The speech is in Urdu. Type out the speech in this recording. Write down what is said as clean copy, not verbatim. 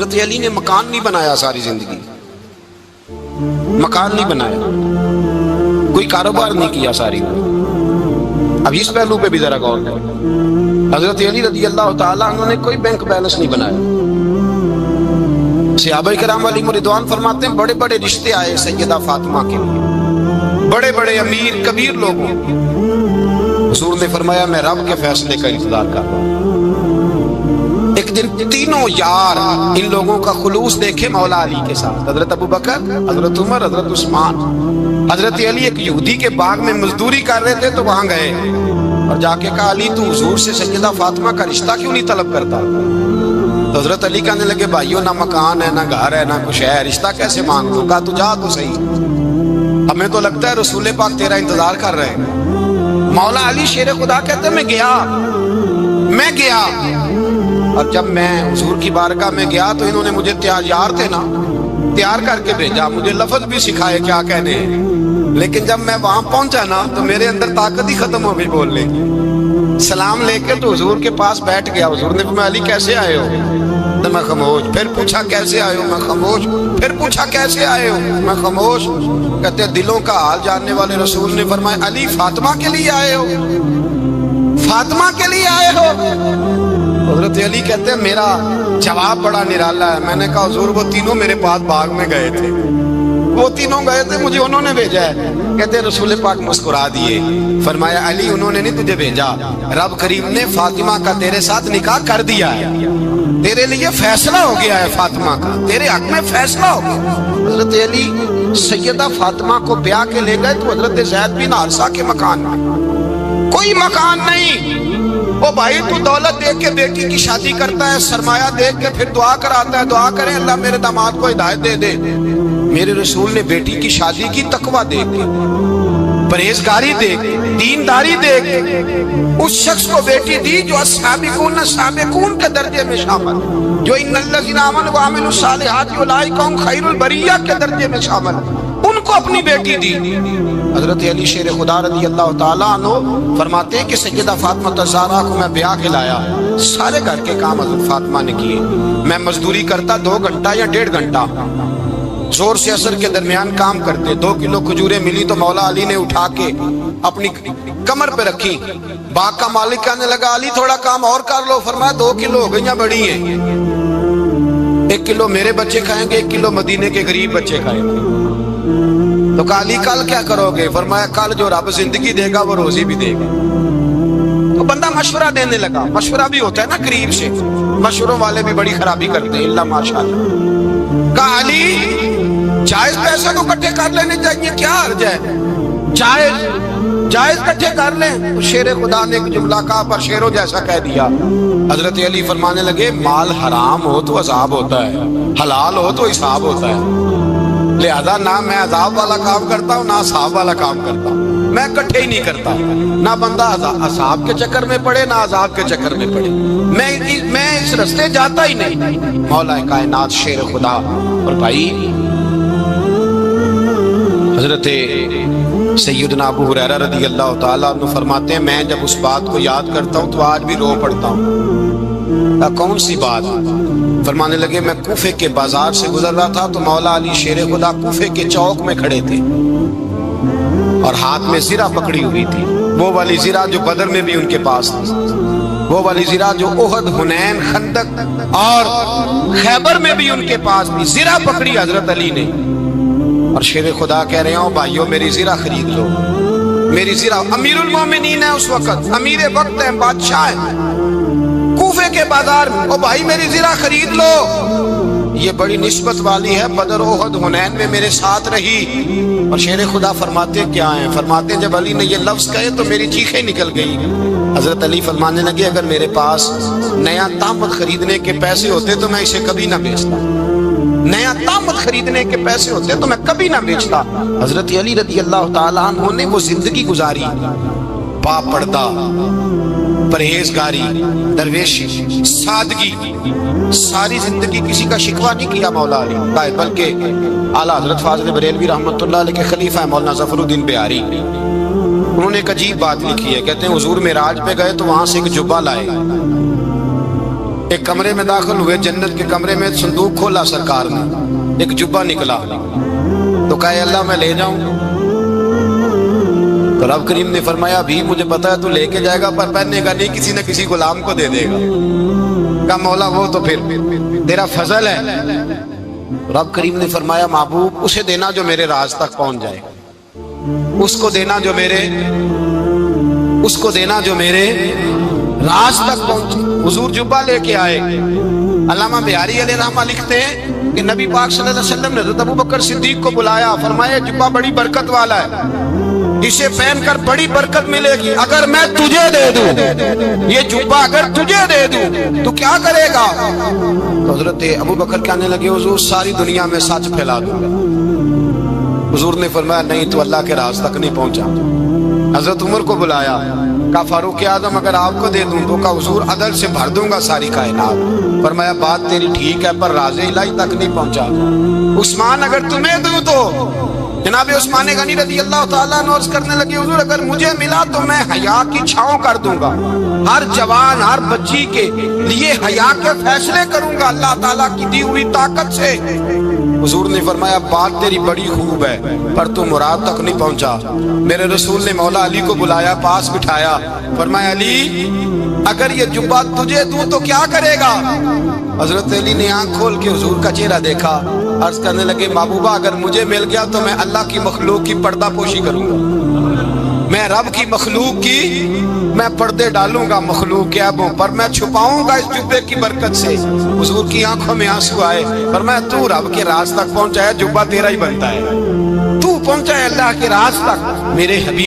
حضرت علی نے مکان نہیں بنایا ساری زندگی، مکان نہیں بنایا، کوئی کاروبار نہیں کیا ساری عمر۔ اب اس پہلو پہ بھی ذرا غور کریں، حضرت علی رضی اللہ تعالیٰ عنہ نے کوئی بینک بیلنس نہیں بنایا۔ صحابہ کرام علیہم رضوان فرماتے ہیں بڑے بڑے رشتے آئے سیدہ فاطمہ کے لیے، بڑے بڑے امیر کبیر لوگوں، حضور نے فرمایا میں رب کے فیصلے کا انتظار کر رہا ہوں۔ ایک دن تینوں یار ان لوگوں کا خلوص دیکھے مولا علی کے ساتھ، حضرت ابو بکر، حضرت عمر، حضرت عثمان۔ حضرت علی ایک یہودی کے باغ میں مزدوری کر رہے تھے تو وہاں گئے اور جا کے کہا علی تو حضور سے سیدہ فاطمہ کا رشتہ کیوں نہیں طلب کرتا؟ تو حضرت علی کہنے لگے بھائیو نہ مکان ہے، نہ گھر ہے، نہ کچھ ہے، رشتہ کیسے مانگ لوں؟ کہا تو جا تو صحیح، ہمیں تو لگتا ہے رسول پاک تیرا انتظار کر رہے ہیں۔ مولا علی شیر خدا کہتے ہیں میں گیا اور جب میں حضور کی بارگاہ میں گیا تو انہوں نے مجھے یار تھے نا، تیار کر کے بھیجا، مجھے لفظ بھی سکھائے کیا کہنے ہیں، لیکن جب میں وہاں پہنچا نا تو میرے اندر طاقت ہی ختم ہو گئی بولنے کی۔ سلام لے کے تو حضور کے پاس بیٹھ گیا، حضور نے فرمایا علی کیسے آئے ہو؟ تو میں خاموش، پھر پوچھا کیسے آئے ہو؟ میں خاموش، پھر پوچھا کیسے آئے ہو؟ میں خاموش۔ کہتے ہیں دلوں کا حال جاننے والے رسول نے فرمایا علی فاطمہ کے لیے آئے ہو؟ فاطمہ کے لیے آئے ہو؟ حضرت علی کہتے ہیں میرا جواب بڑا نرالا ہے، میں نے کہا حضور وہ تینوں میرے پاس باغ میں گئے تھے، وہ تینوں گئے تھے، مجھے انہوں نے بھیجا ہے۔ کہتے ہیں رسول پاک مسکرا دیے، فرمایا علی انہوں نے نہیں تجھے بھیجا، رب کریم نے فاطمہ کا تیرے ساتھ نکاح کر دیا ہے، تیرے لیے فیصلہ ہو گیا ہے، فاطمہ کا تیرے حق میں فیصلہ ہو گیا۔ حضرت علی سیدہ فاطمہ کو بیاہ کے لے گئے تو حضرت زید بن حارثہ کے مکان میں، کوئی مکان نہیں۔ وہ بھائی تو دولت دیکھ کے بیٹی کی شادی کرتا ہے، سرمایہ دیکھ کے پھر دعا کراتا ہے، دعا کریں اللہ میرے داماد کو ہدایت دے دے۔ میرے رسول نے بیٹی کی شادی کی تقوی دیکھ کے، پرہیزگاری دیکھ، دینداری دیکھ اس شخص کو بیٹی دی جو السابقون کے درجے میں شامل، جو ان الذین آمنوا وعملوا الصالحات اولئک هم خیر البریہ کے درجے میں شامل، ان کو اپنی بیٹی دی۔ حضرت علی شیر خدا رضی اللہ تعالیٰ عنہ فرماتے ہیں کہ سیدہ فاطمہ الزہرا کو میں بیاہ کے لایا، سارے گھر کے کام حضرت فاطمہ نے کیے، میں مزدوری کرتا 2 گھنٹہ یا 1.5 گھنٹہ، زور سے اثر کے درمیان کام کرتے، 2 کلو کھجوریں ملی تو مولا علی نے اٹھا کے اپنی کمر پہ رکھی۔ باغ کا مالک کہنے لگا علی تھوڑا کام اور کر لو، فرمایا 2 کلو ہو گئیں بڑی ہیں، 1 کلو میرے بچے کھائیں گے، 1 کلو مدینے کے غریب بچے کھائیں گے۔ تو کہا علی کل کیا کرو گے؟ فرمایا کل جو رب زندگی دے گا وہ روزی بھی دے گا۔ تو بندہ مشورہ دینے لگا، مشورہ بھی ہوتا ہے نا قریب سے، مشوروں والے بھی بڑی خرابی کرتے ہیں اللہ ماشاءاللہ۔ کہا علی جائز پیسے کو کٹھے کر لینے چاہیے، کیا حرج ہے، جائز کٹھے کر لیں۔ شیر خدا نے ایک جملہ کہا پر شیروں جیسا کہہ دیا۔ حضرت علی فرمانے لگے مال حرام ہو تو عذاب ہوتا ہے، حلال ہو تو حساب ہوتا ہے، لہذا نہ میں عذاب والا کام کرتا ہوں نہ حساب والا کام کرتا ہوں، میں کٹھے ہی نہیں کرتا، نہ بندہ حساب کے چکر میں پڑے نہ عذاب کے چکر میں پڑے، میں اس رستے جاتا ہی نہیں۔ مولا کائنات شیر خدا۔ اور بھائی حضرت سیدنا ابو ہریرہ رضی اللہ تعالیٰ عنہ فرماتے ہیں میں جب اس بات کو یاد کرتا ہوں تو آج بھی رو پڑتا ہوں۔ کون سی بات؟ فرمانے لگے میں کوفے کے بازار سے گزر رہا تھا تو مولا علی شیر خدا کوفے کے چوک میں کھڑے تھے اور ہاتھ میں زرہ پکڑی ہوئی تھی، وہ والی زرہ جو بدر میں بھی ان کے پاس تھی، وہ والی زرہ جو احد، حنین، خندق اور خیبر میں بھی ان کے پاس تھی، زرہ پکڑی حضرت علی نے اور شیر خدا کہہ رہے ہوں بھائیو میری زرہ خرید لو، میری زرہ۔ امیر المومنین ہے اس وقت، امیر وقت ہے، بادشاہ ہے کوفے کے بازار میں، او بھائی میری زرہ خرید لو، یہ بڑی نسبت والی ہے، بدر، احد، حنین میں میرے ساتھ رہی۔ اور شیر خدا فرماتے کیا ہیں؟ فرماتے جب علی نے یہ لفظ کہے تو میری چیخیں نکل گئی۔ حضرت علی فرمانے لگے اگر میرے پاس نیا طامت خریدنے کے پیسے ہوتے تو میں اسے کبھی نہ بیچتا، نیا طامت خریدنے کے پیسے ہوتے تو میں کبھی نہ بیچتا۔ حضرت علی رضی اللہ تعالیٰ عنہ نے وہ زندگی گزاری، با پردہ، پرہیزگاری، درویشی، سادگی، ساری زندگی کسی کا شکوہ نہیں کیا مولا علی، بلکہ اعلیٰ حضرت فاضل بریلوی رحمۃ اللہ علیہ کے خلیفہ ہے مولانا ظفر الدین بہاری، انہوں نے ایک عجیب بات لکھی ہے، کہتے ہیں حضور معراج پہ گئے تو وہاں سے ایک جبہ لائے، ایک کمرے میں داخل ہوئے, جنت کے کمرے میں صندوق کھولا سرکار نے, ایک جبہ نکلا, تو کہا اللہ میں لے جاؤں. تو رب کریم نے فرمایا بھی مجھے پتا ہے تو لے کے جائے گا پر پہننے کا نہیں, کسی نہ کسی غلام کو دے دے گا. کہا مولا وہ تو پھر تیرا فضل ہے. رب کریم نے فرمایا محبوب اسے دینا جو میرے راز تک پہنچ جائے, اس کو دینا جو میرے راز تک پہنچے. حضور جبہ لے کے آئے. علامہ بہاری علیہ رحمہ لکھتے ہیں کہ نبی پاک صلی اللہ علیہ وسلم نے حضرت ابوبکر صدیق کو بلایا, فرمایا جبہ بڑی برکت والا ہے, اسے پہن کر بڑی برکت ملے گی. اگر میں تجھے دے دوں یہ جبہ, اگر تجھے دے دوں تو کیا کرے گا؟ تو حضرت ابوبکر کہنے لگے حضور ساری دنیا میں سچ پھیلا دوں گا. حضور نے فرمایا نہیں تو اللہ کے راز تک نہیں پہنچا. حضرت عمر کو بلایا, کہا فاروق اعظم اگر آپ کو دے دوں تو کہا حضور عدل سے بھر دوں گا ساری کائنات. فرمایا بات تیری ٹھیک ہے پر راز الہی تک نہیں پہنچا. عثمان اگر تمہیں دوں تو جناب عثمان غنی رضی اللہ تعالیٰ عنہ عرض کرنے لگے حضور اگر مجھے ملا تو میں حیا کی چھاؤں کر دوں گا, ہر جوان ہر بچی کے لیے حیا کے فیصلے کروں گا اللہ تعالیٰ کی دی ہوئی طاقت سے. حضور نے فرمایا بات تیری بڑی خوب ہے پر تو مراد تک نہیں پہنچا. میرے رسول نے مولا علی کو بلایا, پاس بٹھایا, فرمایا علی اگر یہ جبہ تجھے دوں تو کیا کرے گا؟ حضرت علی نے آنکھ کھول کے حضور کا چہرہ دیکھا, عرض کرنے لگے محبوبہ اگر مجھے مل گیا تو میں اللہ کی مخلوق کی پردہ پوشی کروں گا, میں رب کی مخلوق کی میں پردے ڈالوں گا مخلوق کے عیبوں پر, میں چھپاؤں گا اس جبے کی برکت سے. حضور کی آنکھوں میں آنسو آئے, فرمایا تو رب کے راز تک پہنچا ہے, جبہ تیرا ہی بنتا ہے, تو پہنچا ہے اللہ کے راز تک. میرے حبیب